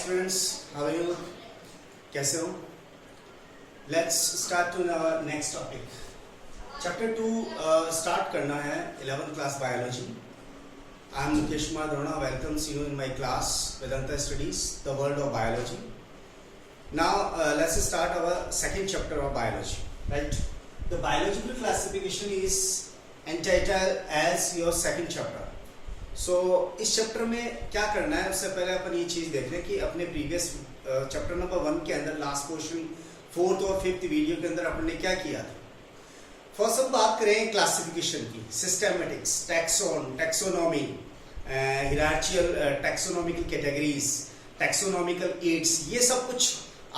students, how are you? कैसे हो? Let's start to our next topic. Chapter 2 start करना है 11th class biology. I am Mukesh Kumar Dona, welcomes you in my class Vedanta Studies, the world of biology. Now let's start our second chapter of biology. Right? The biological classification is entitled as your second chapter. So इस chapter में क्या करना है, उससे पहले अपन ये चीज़ देख लें कि अपने प्रीवियस चैप्टर नंबर 1 के अंदर लास्ट पोर्शन 4th और 5th वीडियो के अंदर अपन ने क्या किया था। फर्स्ट हम बात करें क्लासिफिकेशन की, systematics, taxonomy, hierarchical taxonomical categories, taxonomical aids, ये सब कुछ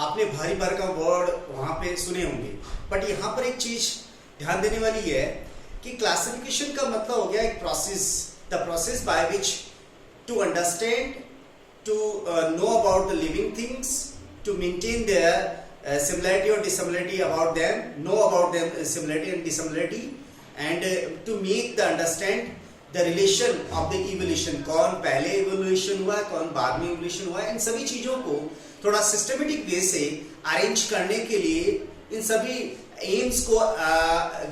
आपने भारी भर का वर्ड वहाँ पे सुने होंगे। बट यहाँ पर एक चीज़ ध्यान देने वाली है कि क्लासिफिकेशन का मतलब हो गया एक process, the process by which to understand, to know about the living things, to maintain their similarity or dissimilarity about them, know about them similarity and dissimilarity, and to make the understand the relation of the evolution, कौन पहले evolution हुआ, कौन बाद में evolution हुआ, इन सभी चीज़ों को थोड़ा systematic way से arrange करने के लिए, इन सभी एम्स को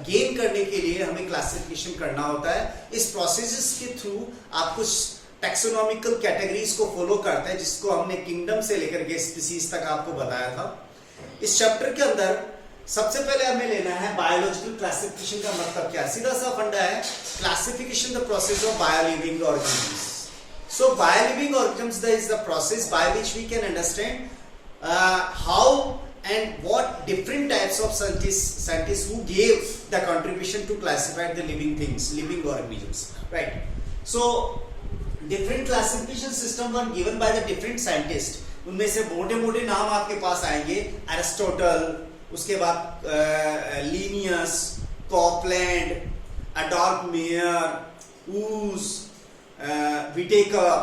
गेन करने के लिए हमें क्लासिफिकेशन करना होता है। इस प्रोसेसेस के थ्रू आप कुछ टैक्सोनॉमिकल कैटेगरीज को फॉलो करते हैं, जिसको हमने किंगडम से लेकर के स्पीसीज तक आपको बताया था। इस चैप्टर के अंदर सबसे पहले हमें लेना है बायोलॉजिकल क्लासिफिकेशन का मतलब क्या। सीधा सा फंडा है classification the process of bio living organisms. So bio living organisms is the process by which we can understand how and what different types of scientists who gave the contribution to classify the living things, living organisms, right? So different classification system were given by the different scientists. उनमें से मोटे-मोटे नाम आपके पास आएंगे, Aristotle, उसके बाद Linnaeus, Copeland, Adolf Meyer, Woese, Whittaker,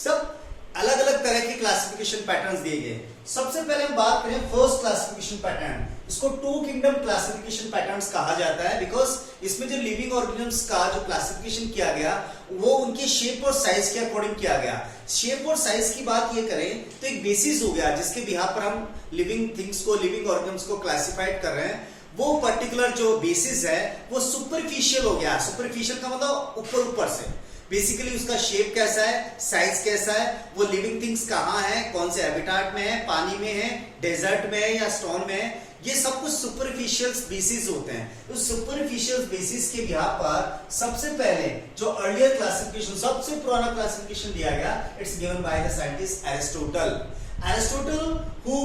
सब अलग अलग तरह के क्लासिफिकेशन पैटर्न्स दिए गए। सबसे पहले हम बात करें फर्स्ट क्लासिफिकेशन पैटर्न, इसको टू किंगडम क्लासिफिकेशन पैटर्न्स कहा जाता है, बिकॉज इसमें जो लिविंग ऑर्गेनिजम्स का जो क्लासिफिकेशन किया गया वो उनके शेप और साइज के अकॉर्डिंग किया गया। शेप और साइज की बात ये करें तो एक बेसिस हो गया जिसके बिहाफ पर हम लिविंग थिंग्स को, लिविंग ऑर्गेनिजम्स को क्लासिफाइड कर रहे हैं। वो पर्टिकुलर जो बेसिस है वो सुपरफिशियल हो गया। सुपरफिशियल का मतलब ऊपर ऊपर से, बेसिकली उसका शेप कैसा है, साइज कैसा है, वो लिविंग थिंग्स कहाँ है, कौन से हैबिटेट में है, पानी में है, डेजर्ट में है या स्टोन में है, ये सब कुछ सुपरफिशियल बेसिस होते हैं। उस सुपरफिशियल बेसिस के बिहाफ पर सबसे पहले जो अर्लियर क्लासिफिकेशन, सबसे पुराना क्लासिफिकेशन दिया गया, it's given by the scientist Aristotle. Aristotle who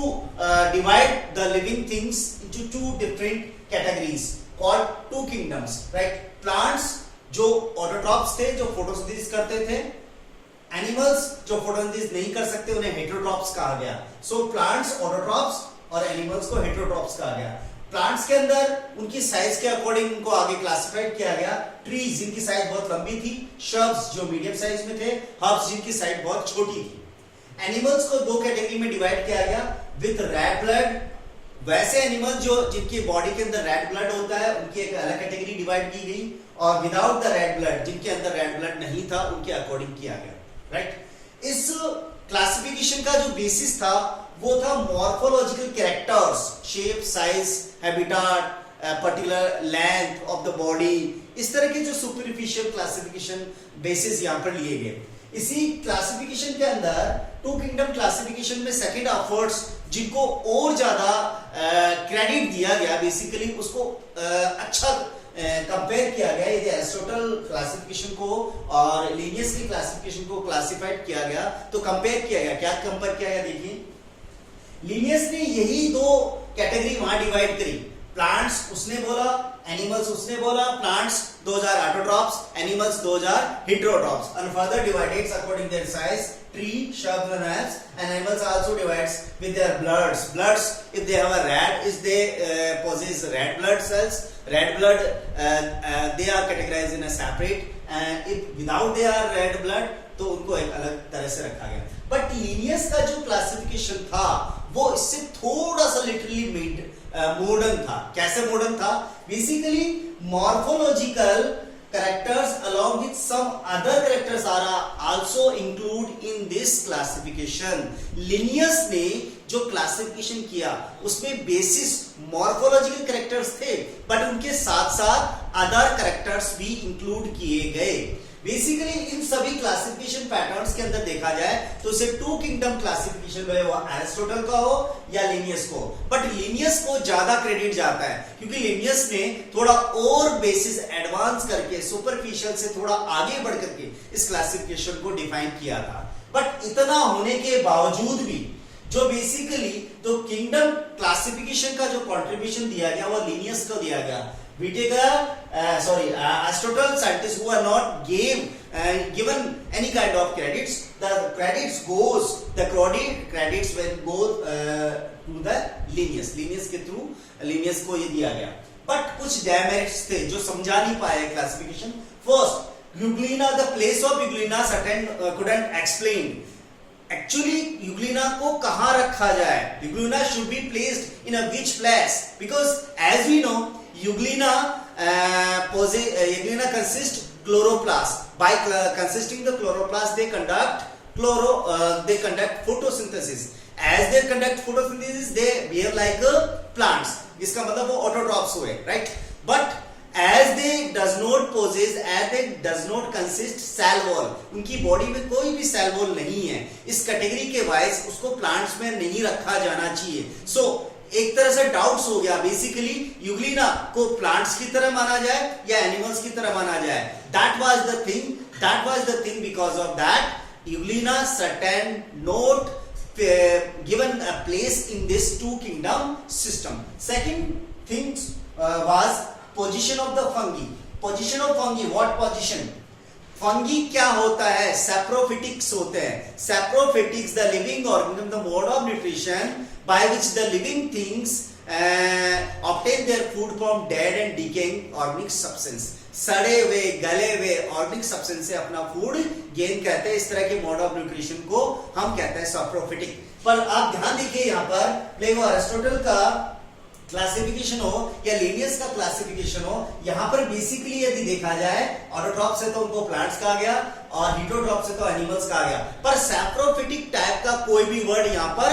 divide the living things into two different categories called two kingdoms, right? Plants जो ऑटोट्रॉप्स थे, जो फोटोसिंथेसिस करते थे, एनिमल्स जो फोटोसिंथेसिस नहीं कर सकते उन्हें हेटेरोट्रॉप्स कहा गया। सो प्लांट्स ऑटोट्रॉप्स और एनिमल्स को हेटेरोट्रॉप्स कहा गया। प्लांट्स के अंदर उनकी साइज के अकॉर्डिंग उनको आगे क्लासिफाइड किया गया। ट्रीज जिनकी साइज बहुत लंबी थी, श्रब्स जो मीडियम साइज में थे, हर्ब्स जिनकी साइज बहुत छोटी थी। एनिमल्स को दो कैटेगरी में डिवाइड किया गया, विथ रेड ब्लड, वैसे एनिमल जो जिनकी बॉडी के अंदर रेड ब्लड होता है उनकी एक अलग कैटेगरी डिवाइड की गई, और विदाउट द रेड ब्लड जिनके अंदर रेड ब्लड नहीं था उनके अकॉर्डिंग किया गया, राइट। इस क्लासिफिकेशन का जो बेसिस था वो था morphological characters, shape, size, habitat, particular length of the body, इस तरह के जो सुपरफिशियल क्लासिफिकेशन बेसिस यहाँ पर लिए गए। इसी क्लासिफिकेशन के अंदर टू किंगडम क्लासिफिकेशन में सेकंड एफर्ट्स जिनको और ज्यादा क्रेडिट दिया गया, बेसिकली उसको अच्छा कंपेयर किया गया। यदि एरिस्टोटल क्लासिफिकेशन को और लीनियस की क्लासिफिकेशन को क्लासिफाइड किया गया तो कंपेयर किया गया। क्या कंपेयर किया गया, देखिए लीनियस ने यही दो कैटेगरी वहां डिवाइड करी, प्लांट्स उसने बोला, एनिमल्स उसने बोला, plants 2000 autotrophs, animals 2000 heterotrophs, and further divided according their size, tree, shrubs and herbs, and animals also divides with their bloods. Bloods, if they have a red, if they possess red blood cells, red blood, they are categorized in a separate, and if without they are red blood, तो उनको एक अलग तरह से रखा गया। But Linnaeus का जो क्लासिफिकेशन था वो इससे थोड़ा सा लिटरली मॉडर्न था। कैसे मॉडर्न था? Basically morphological characters along with some other characters are also include in this classification. Linnaeus ने जो क्लासिफिकेशन किया उसमें बेसिस मॉर्फोलॉजिकल कैरेक्टर्स थे, बट उनके साथ साथ अदर कैरेक्टर्स भी इंक्लूड किए गए. बेसिकली इन सभी क्लासिफिकेशन पैटर्न्स के अंदर देखा जाए तो उसे टू किंगडम क्लासिफिकेशन में वो एरिस्टोटल का हो या लिनियस को, बट लिनियस को ज्यादा क्रेडिट जाता है क्योंकि लिनियस ने थोड़ा और बेसिस एडवांस करके सुपरफिशियल से थोड़ा आगे बढ़ करके इस क्लासिफिकेशन को डिफाइन किया था. बट इतना होने के बावजूद भी जो बेसिकली तो किंगडम क्लासिफिकेशन का जो कंट्रीब्यूशन दिया गया वो लिनियस को दिया गया. We take Aristotle scientists who are not given any kind of credits. The credits when go to the Linnaeus. Linnaeus के through Linnaeus को ये दिया गया. But कुछ demerits थे जो समझा नहीं पाए classification. First, Euglena, the place of Euglena certain couldn't explain. Actually, Euglena को कहाँ रखा जाए? Euglena should be placed in a which place? Because as we know, Euglena consists chloroplast. By consisting the chloroplast, they conduct photosynthesis. As they conduct photosynthesis, they behave like plants. इसका मतलब वो autotrophs हुए, right? But as they does not consist cell wall, उनकी body में कोई भी cell wall नहीं है, इस कैटेगरी के वाइज उसको प्लांट्स में नहीं रखा जाना चाहिए. सो एक तरह से डाउट्स हो गया बेसिकली यूग्लिना को प्लांट्स की तरह माना जाए या एनिमल्स की तरह माना जाए. That was the thing because of that Euglena certain not given a place in this two kingdom system. Second thing was position of the fungi. Position of fungi, what position? Fungi क्या होता है? Saprophytics होते हैं. Saprophytics the living organism, the mode of nutrition by which the living things obtain their food from dead and decaying organic substance. सड़े हुए गले हुए organic substance से अपना फूड गेन कहते हैं. इस तरह के मोड ऑफ न्यूट्रिशन को हम कहते हैं सैप्रोफिटिक. पर आप ध्यान देखिए यहाँ पर चाहे वो एरिस्टोटल का क्लासिफिकेशन हो या लिनियस का क्लासिफिकेशन हो, यहाँ पर बेसिकली यदि देखा जाए ऑटोट्रॉप से तो उनको प्लांट्स कहा गया और हीटोट्रॉप से तो एनिमल्स कहा गया, पर सैप्रोफिटिक टाइप का कोई भी वर्ड यहाँ पर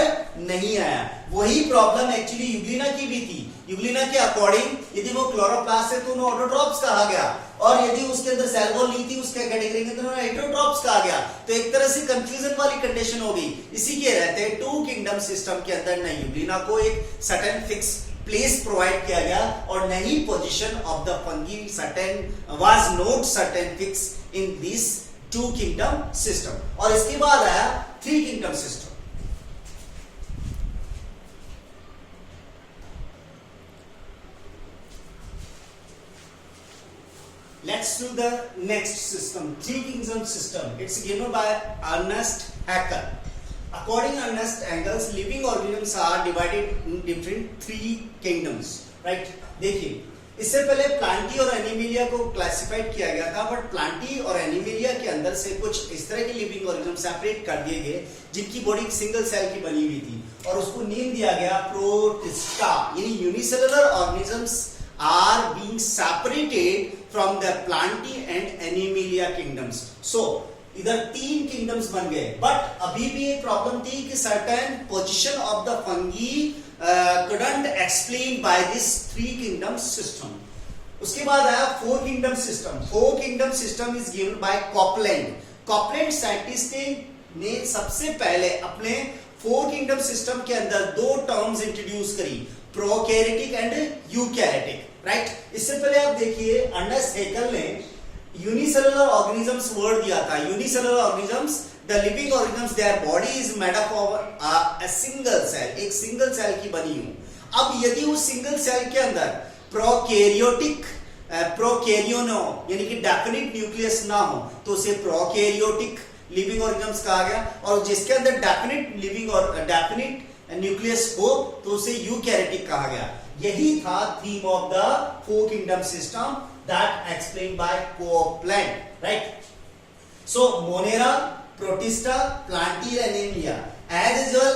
नहीं आया. वही प्रॉब्लम एक्चुअली यूग्लिना की भी थी. यूग्लिना के अकॉर्डिंग यदि वो क्लोरोप्लास्ट है तो उन्हें ऑटोट्रॉप्स कहा गया, और यदि उसके अंदर सेल वॉल नहीं थी उसके कैटेगरी के अंदर उन्हें हीटोट्रॉप्स कहा गया. तो एक तरह से कंफ्यूजन वाली कंडीशन हो गई. इसी के रहते टू किंगडम सिस्टम के अंदर न यूग्लिना को एक सर्टेन फिक्स प्लेस प्रोवाइड किया गया और नहीं position of the fungi was not certain fix in this two kingdom system. और इसके बाद आया three kingdom system. Let's do the next system, three kingdom system. It's given by Ernest Haeckel. According to Ernest Haeckel, living organisms are divided in different three kingdoms. Right? देखिए, इससे पहले Plantae और Animalia को classified किया गया था, but Plantae और Animalia के अंदर से कुछ इस तरह के लिविंग ऑर्गेनिज्म सेपरेट कर दिए गए जिनकी बॉडी सिंगल सेल की बनी हुई थी और उसको नेम दिया गया प्रोटिस्टा. यानी unicellular organisms are being separated from the plantae and animalia kingdoms. So इधर तीन किंगडम्स बन गए, बट अभी भी एक प्रॉब्लम थी कि certain position of the fungi couldn't explain by this three kingdom system. उसके बाद आया four kingdom system. Four kingdom system is given by Copeland. Copeland scientist ने सबसे पहले अपने फोर किंगडम सिस्टम के अंदर दो टर्म्स इंट्रोड्यूस करी, प्रोकैरियोटिक एंड यूकैरियोटिक. राइट? इससे पहले आप देखिए अर्नेस्ट हैकेल ने यूनिसेलुलर ऑर्गेनिजम्स वर्ड दिया था. Unicellular organisms, the living organisms, their body is made up of a single cell, एक सिंगल सेल की बनी हूं. अब यदि उस सिंगल सेल के अंदर प्रोकैरियोनो यानी कि डेफिनिट न्यूक्लियस ना हो तो उसे प्रोकैरियोटिक लिविंग ऑर्गेनिजम्स कहा गया, और जिसके अंदर डेफिनिट लिविंग और डेफिनिट न्यूक्लियस हो तो उसे यूकैरियोटिक कहा गया. यही था theme of the four kingdom system that explained bye Copeland. Right? So Monera, protista, Plantae and animalia. As usual,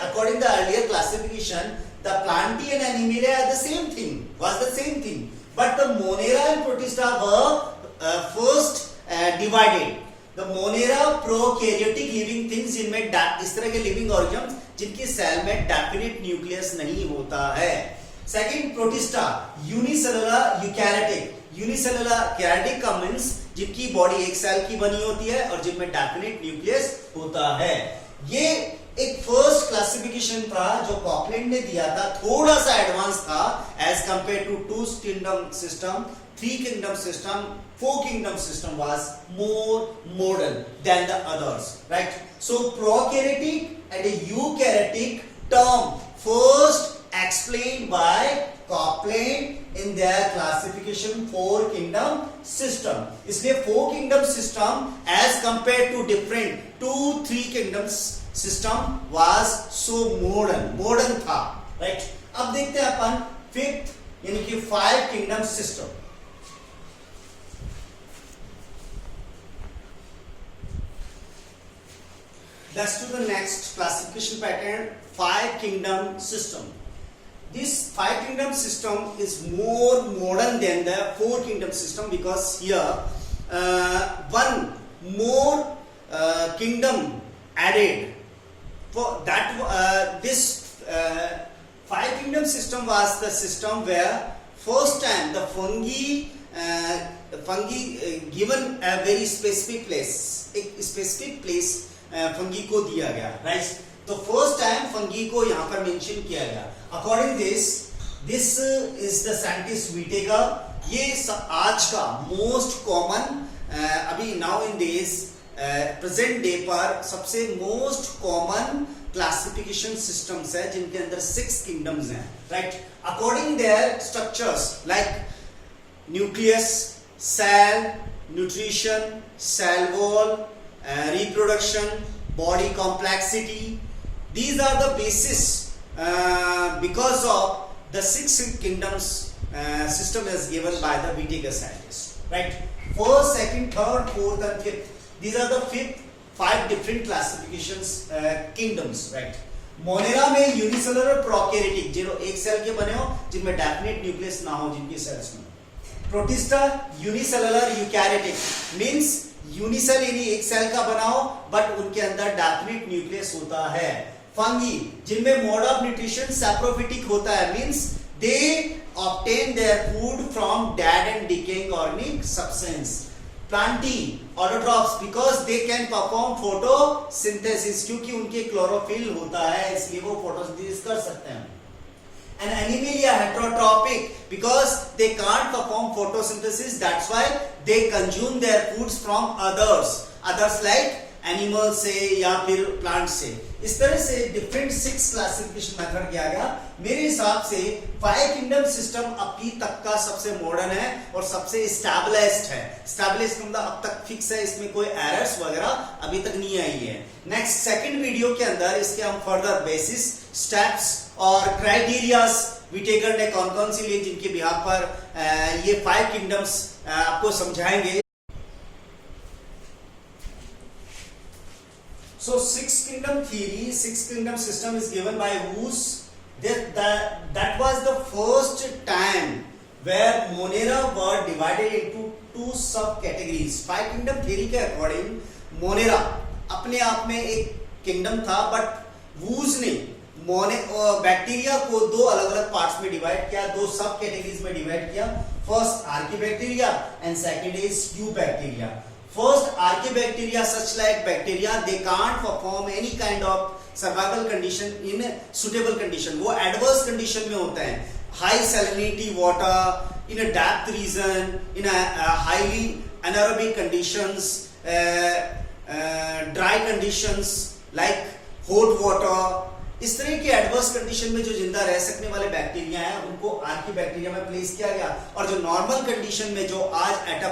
according to the earlier classification, the plantae and animalia are the same thing, but the monera and protista were first divided. The Monera prokaryotic living things जिनमें इस तरह के living organism जिनकी cell में definite nucleus नहीं होता है। Second protista unicellular eukaryotic, unicellular karyotic का मींस जिनकी बॉडी एक सेल की बनी होती है और जिनमें डेफिनेट न्यूक्लियस होता है। ये एक फर्स्ट क्लासिफिकेशन था जो कॉकलैंड ने दिया था, थोड़ा सा एडवांस था as compare to two kingdom system, three kingdom system, four kingdom system was more modern than the others, right? So prokaryotic and eukaryotic term first explained by Copeland in their classification four kingdom system. इसलिए four kingdom system as compared to different two three kingdoms system was so modern था, right? अब देखते हैं अपन fifth यानी कि five kingdom system. Let's do the next classification pattern, five kingdom system. This five kingdom system is more modern than the four kingdom system because here one more kingdom added. For that this five kingdom system was the system where first time the fungi given a very specific place, एक specific place fungi को दिया गया, right? तो first time fungi को यहां पर mention किया गया। According this is the scientist Whittaker. ये आज का मोस्ट कॉमन अभी now in days present day पर सबसे मोस्ट कॉमन क्लासिफिकेशन सिस्टम्स है जिनके अंदर 6 किंगडम्स हैं, right? According their structures like nucleus, cell, nutrition, cell wall, reproduction, body complexity. These are the basis because of the 6 kingdoms system is given by the Whittaker scientists, right? First, second, third, fourth and fifth. These are the 5 different classifications kingdoms, right? Monera में unicellular prokaryotic जो एक cell के बने हो जिनमें definite nucleus ना हो जिनकी सेल्स में। Protista unicellular eukaryotic means unicell यानी एक सेल का बनाओ बट उनके अंदर डेफिनेट न्यूक्लियस होता है। फंगी जिनमें मोड ऑफ न्यूट्रिशन सैप्रोफिटिक होता है means they obtain their food from dead and decaying organic substance. Plantae autotrophs because they can perform photosynthesis क्योंकि उनके क्लोरोफिल होता है इसलिए वो फोटोसिंथेसिस कर सकते हैं। And Animalia heterotrophic because they can't perform photosynthesis, that's why they consume their foods from others like animals से या फिर plants से। इस तरह से different 6 classification method किया गया। मेरे हिसाब से 5 kingdom system अभी तक का सबसे modern है और सबसे established है। established मतलब अब तक fix है, इसमें कोई errors वगैरह अभी तक नहीं आई है। next second video के अंदर इसके हम further basis, steps और क्राइटेरियाज विटेकर ने कौन कौन सी लिए जिनके बिहार पर ये 5 किंगडम्स आपको समझाएंगे। So 6 kingdom theory, 6 kingdom system is given by Woos. That was the first time where Monera were divided into 2 sub-categories. 5 kingdom theory के according Monera अपने आप में एक kingdom था बट वूज ने बैक्टीरिया को 2 अलग अलग पार्ट्स में डिवाइड किया, 2 सब कैटेगरीज में डिवाइड किया। First archaebacteria and second is eubacteria. First archaebacteria such like bacteria they can't perform any kind of survival condition in suitable condition, वो एडवर्स कंडीशन में होता है। High salinity water in a depth region in highly anaerobic conditions, dry conditions like hot water, इस तरह की adverse condition में जो जिंदा रह सकने वाले बैक्टीरिया हैं उनको आर्किबैक्टीरिया में प्लेस किया गया। और जो नॉर्मल कंडीशन में जो आज एट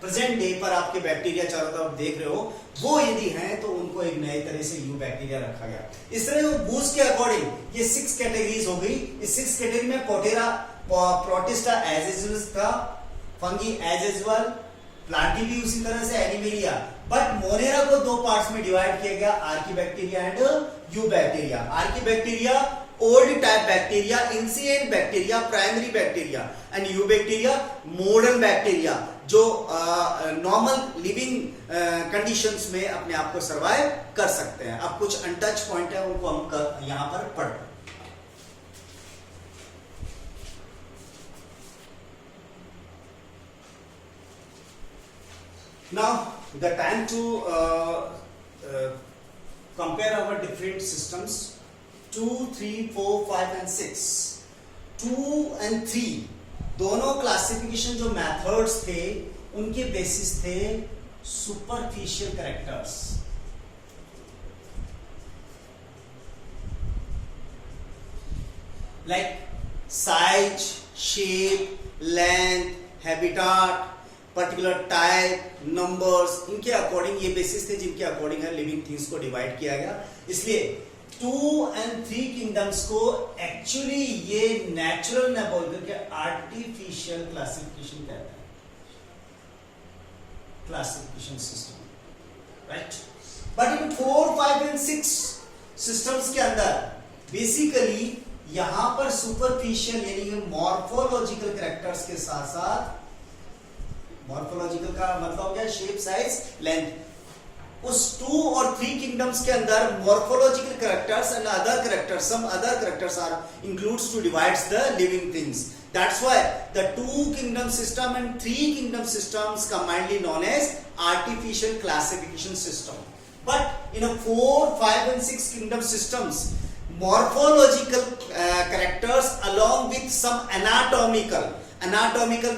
प्रेजेंट डे पर आपके बैक्टीरिया चारों तरफ देख रहे हो वो यदि हैं तो उनको एक नए तरह से यू बैक्टीरिया रखा गया। इस तरह बूस के अकॉर्डिंग ये 6 कैटेगरीज हो गई। इस 6 कैटेगरी में प्रोटिस्टा एज यूजुअल था, फंगी एज यूजुअल, प्लांटी भी उसी तरह से, एनिमेलिया। बट मोनेरा को 2 पार्ट्स में डिवाइड किया गया, archaebacteria and eubacteria. Archaebacteria old type bacteria, ancient bacteria, primary bacteria and eubacteria modern bacteria. जो नॉर्मल लिविंग कंडीशंस में अपने आप को सरवाइव कर सकते हैं। अब कुछ अनटच पॉइंट है उनको हम यहां पर पढ़। Now the time to compare our different systems 2, 3, 4, 5 and 6. 2 and 3 दोनों क्लासिफिकेशन जो मेथड्स थे उनके बेसिस थे superficial characters. Like size, shape, length, habitat, particular type, numbers, इनके अकॉर्डिंग ये बेसिस थे जिनके अकॉर्डिंग है लिविंग थिंग्स को डिवाइड किया गया। इसलिए 2 and 3 किंगडम्स को एक्चुअली ये नेचुरल न बोल करके आर्टिफिशियल क्लासिफिकेशन कहते हैं, classification system, right. But in 4, 5 and 6 systems के अंदर बेसिकली यहां पर सुपरफिशियल यानी मॉर्फोलॉजिकल कैरेक्टर्स के साथ साथ, मॉर्फोलॉजिकल का मतलब क्या, शेप, साइज, लेंथ। उस 2 और 3 किंगडम्स के अंदर morphological characters and other characters, some other characters are includes to divides the living things. That's why the 2 kingdom system and 3 kingdom systems commonly known as artificial classification system. But in a 4, 5 and 6 kingdom systems, morphological characters along with some anatomical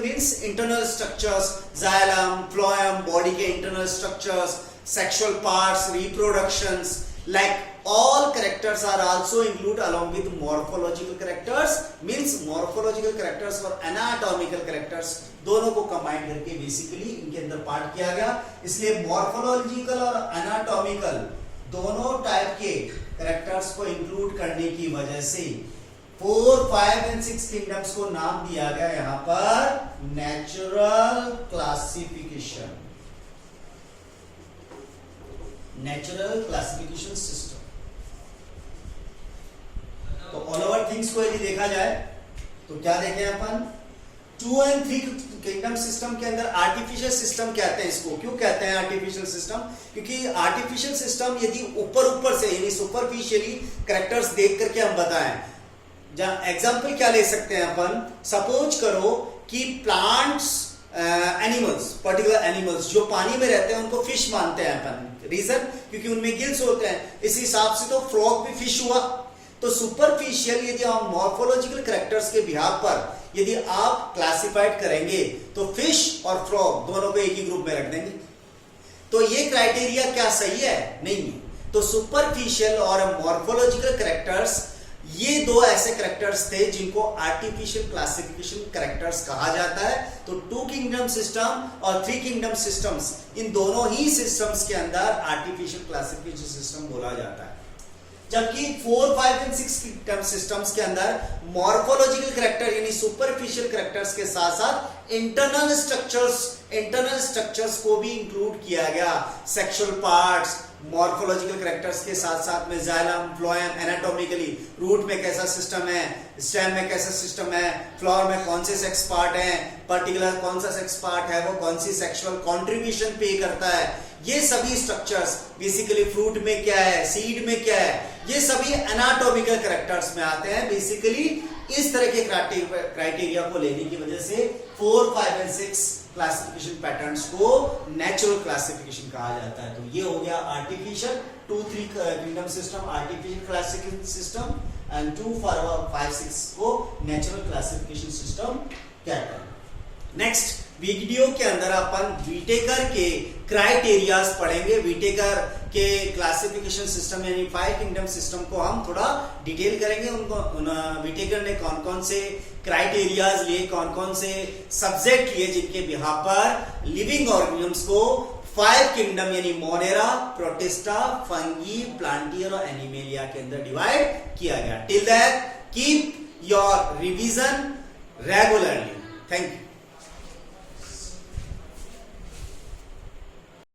means internal structures, xylem, phloem, body के internal structures, sexual parts, reproductions, like all characters are also included along with morphological characters, means morphological characters और anatomical characters दोनों को combine करके basically इनके अंदर part किया गया। इसलिए morphological और anatomical दोनों टाइप के कैरेक्टर्स को इंक्लूड करने की वजह से 4, 5 and 6 किंगडम्स को नाम दिया गया यहां पर natural classification, natural classification system. तो ऑल ओवर थिंग्स को यदि देखा जाए तो क्या देखें अपन, 2 and 3 किंगडम सिस्टम के अंदर आर्टिफिशियल सिस्टम कहते हैं इसको। क्यों कहते हैं आर्टिफिशियल सिस्टम? क्योंकि आर्टिफिशियल सिस्टम यदि ऊपर से यानी सुपरफिशियली कैरेक्टर्स देख करके हम बताएं, जहां एग्जांपल क्या ले सकते हैं अपन, सपोज करो कि प्लांट्स, एनिमल्स, पर्टिकुलर एनिमल्स जो पानी में रहते हैं उनको फिश मानते हैं अपन। रीजन क्योंकि उनमें गिल्स होते हैं, इस हिसाब से तो फ्रॉग भी फिश हुआ। तो सुपरफिशियल यदि हम मॉर्फोलॉजिकल कैरेक्टर्स के बिहाफ पर यदि आप क्लासिफाइड करेंगे तो फिश और फ्रॉग दोनों को एक ही ग्रुप में रख देंगे। तो ये क्राइटेरिया क्या सही है? नहीं है। तो सुपरफिशियल और मॉर्फोलॉजिकल कैरेक्टर्स ये दो ऐसे कैरेक्टर्स थे जिनको आर्टिफिशियल क्लासिफिकेशन कैरेक्टर्स कहा जाता है। तो 2 किंगडम सिस्टम और 3 किंगडम सिस्टम्स, इन दोनों ही सिस्टम्स के अंदर आर्टिफिशियल क्लासिफिकेशन सिस्टम बोला जाता है। जबकि 4, 5 and 6 किंगडम सिस्टम्स के अंदर मॉर्फोलॉजिकल कैरेक्टर यानी सुपरफिशियल कैरेक्टर्स के साथ साथ इंटरनल स्ट्रक्चर्स को भी इंक्लूड किया गया। सेक्सुअल पार्ट्स, मॉर्फोलॉजिकल कैरेक्टर्स के साथ साथ में जाइलम, फ्लोएम, एनाटॉमिकली रूट में कैसा सिस्टम है, स्टेम में कैसा सिस्टम है, फ्लावर में कौन से सेक्स पार्ट हैं, पर्टिकुलर कौन सा सेक्स पार्ट है, वो कौन सी सेक्सुअल कंट्रीब्यूशन पे करता है, ये सभी स्ट्रक्चर्स बेसिकली फ्रूट में क्या है, सीड में क्या है, ये सभी एनाटॉमिकल कैरेक्टर्स में आते हैं। बेसिकली इस तरह के क्राइटेरिया को लेने की वजह से 4, 5 and 6 क्लासिफिकेशन पैटर्न्स को नेचुरल क्लासिफिकेशन कहा जाता है। तो ये हो गया artificial 2, 3 kingdom system artificial classification system and 2, 4, 5, 6 को नेचुरल क्लासिफिकेशन सिस्टम कहते हैं। नेक्स्ट वीडियो के अंदर अपन व्हिटेकर के क्राइटेरियाज पढ़ेंगे। व्हिटेकर के क्लासिफिकेशन सिस्टम यानी 5 किंगडम सिस्टम को हम थोड़ा डिटेल करेंगे। व्हिटेकर ने कौन कौन से क्राइटेरियाज लिए, कौन कौन से सब्जेक्ट लिए जिनके बिहाफ पर लिविंग ऑर्गेनिजम्स को 5 किंगडम यानी मोनेरा, प्रोटिस्टा, फंगी, प्लांटियर और एनिमेलिया के अंदर डिवाइड किया गया। Till that keep your revision regularly. Thank you.